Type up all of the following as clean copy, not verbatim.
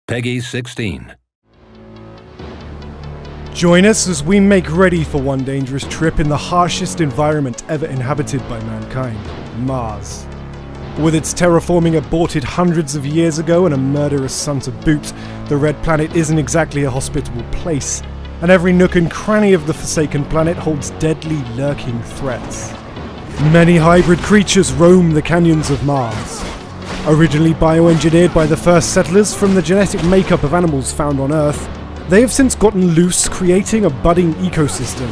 Peggy 16. Join us as we make ready for one dangerous trip in the harshest environment ever inhabited by mankind, Mars. With its terraforming aborted hundreds of years ago and a murderous sun to boot, the Red Planet isn't exactly a hospitable place, and every nook and cranny of the forsaken planet holds deadly, lurking threats. Many hybrid creatures roam the canyons of Mars. Originally bioengineered by the first settlers from the genetic makeup of animals found on Earth, they have since gotten loose, creating a budding ecosystem.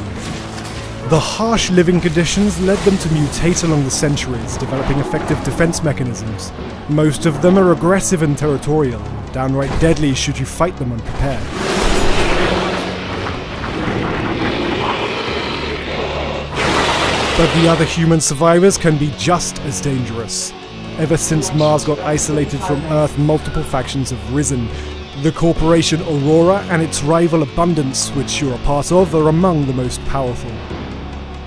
The harsh living conditions led them to mutate along the centuries, developing effective defense mechanisms. Most of them are aggressive and territorial, and downright deadly should you fight them unprepared. But the other human survivors can be just as dangerous. Ever since Mars got isolated from Earth, multiple factions have risen. The corporation Aurora and its rival Abundance, which you're a part of, are among the most powerful.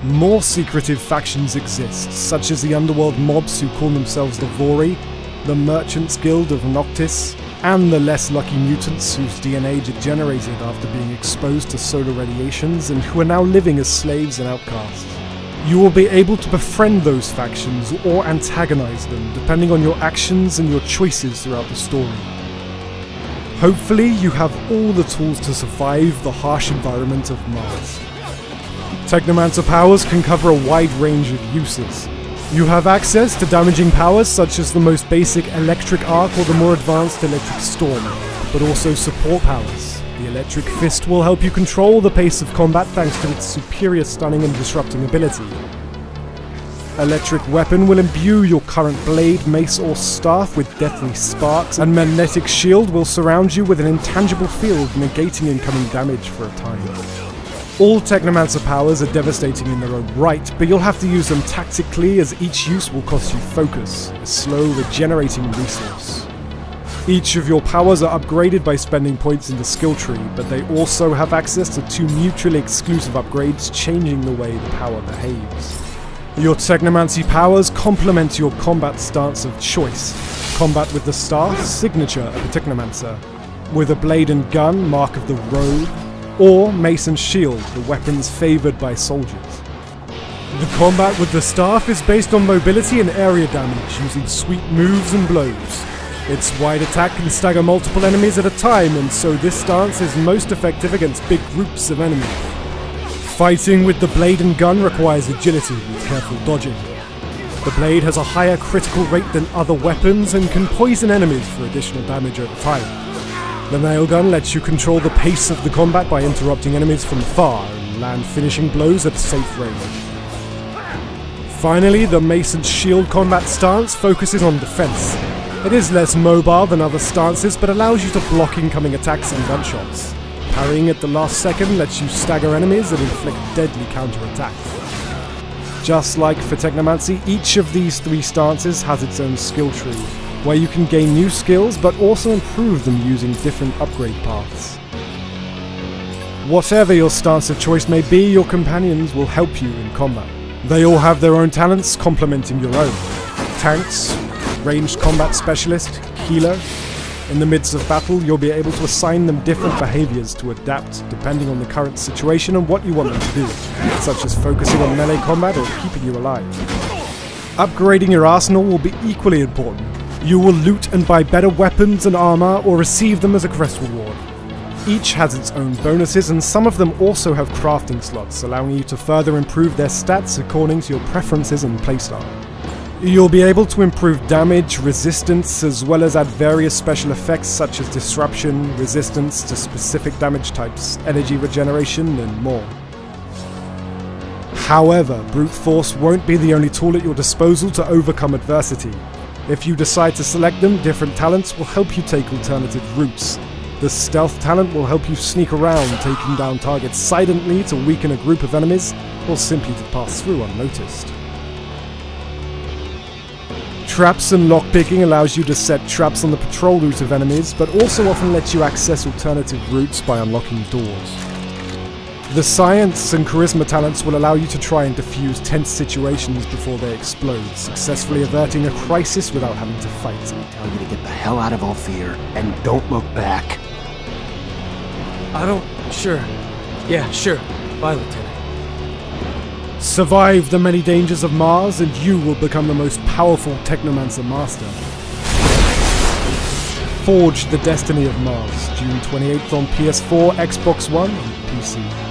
More secretive factions exist, such as the underworld mobs who call themselves the Vori, the Merchants Guild of Noctis, and the less lucky mutants whose DNA degenerated after being exposed to solar radiations and who are now living as slaves and outcasts. You will be able to befriend those factions or antagonize them, depending on your actions and your choices throughout the story. Hopefully, you have all the tools to survive the harsh environment of Mars. Technomancer powers can cover a wide range of uses. You have access to damaging powers such as the most basic electric arc or the more advanced electric storm, but also support powers. The electric fist will help you control the pace of combat thanks to its superior stunning and disrupting ability. Electric weapon will imbue your current blade, mace or staff with deathly sparks, and magnetic shield will surround you with an intangible field, negating incoming damage for a time. All Technomancer powers are devastating in their own right, but you'll have to use them tactically as each use will cost you focus, a slow regenerating resource. Each of your powers are upgraded by spending points in the skill tree, but they also have access to 2 mutually exclusive upgrades, changing the way the power behaves. Your Technomancy powers complement your combat stance of choice. Combat with the staff, signature of a Technomancer. With a blade and gun, mark of the rogue. Or mace and shield, the weapons favoured by soldiers. The combat with the staff is based on mobility and area damage, using sweet moves and blows. Its wide attack can stagger multiple enemies at a time, and so this stance is most effective against big groups of enemies. Fighting with the blade and gun requires agility with careful dodging. The blade has a higher critical rate than other weapons and can poison enemies for additional damage over time. The nail gun lets you control the pace of the combat by interrupting enemies from afar and land finishing blows at a safe range. Finally, the mace and shield combat stance focuses on defense. It is less mobile than other stances, but allows you to block incoming attacks and gunshots. Parrying at the last second lets you stagger enemies and inflict deadly counterattacks. Just like for Technomancy, each of these 3 stances has its own skill tree, where you can gain new skills but also improve them using different upgrade paths. Whatever your stance of choice may be, your companions will help you in combat. They all have their own talents complementing your own. Tanks, ranged combat specialist, healer. In the midst of battle, you'll be able to assign them different behaviors to adapt depending on the current situation and what you want them to do, such as focusing on melee combat or keeping you alive. Upgrading your arsenal will be equally important. You will loot and buy better weapons and armor or receive them as a quest reward. Each has its own bonuses, and some of them also have crafting slots, allowing you to further improve their stats according to your preferences and playstyle. You'll be able to improve damage, resistance, as well as add various special effects such as disruption, resistance to specific damage types, energy regeneration, and more. However, brute force won't be the only tool at your disposal to overcome adversity. If you decide to select them, different talents will help you take alternative routes. The stealth talent will help you sneak around, taking down targets silently to weaken a group of enemies, or simply to pass through unnoticed. Traps and lockpicking allows you to set traps on the patrol route of enemies, but also often lets you access alternative routes by unlocking doors. The science and charisma talents will allow you to try and defuse tense situations before they explode, successfully averting a crisis without having to fight. Tell you to get the hell out of Ophir and don't look back. Sure. Yeah, sure. Bye, Lieutenant. Survive the many dangers of Mars and you will become the most powerful Technomancer Master. Forge the Destiny of Mars, June 28th on PS4, Xbox One, and PC.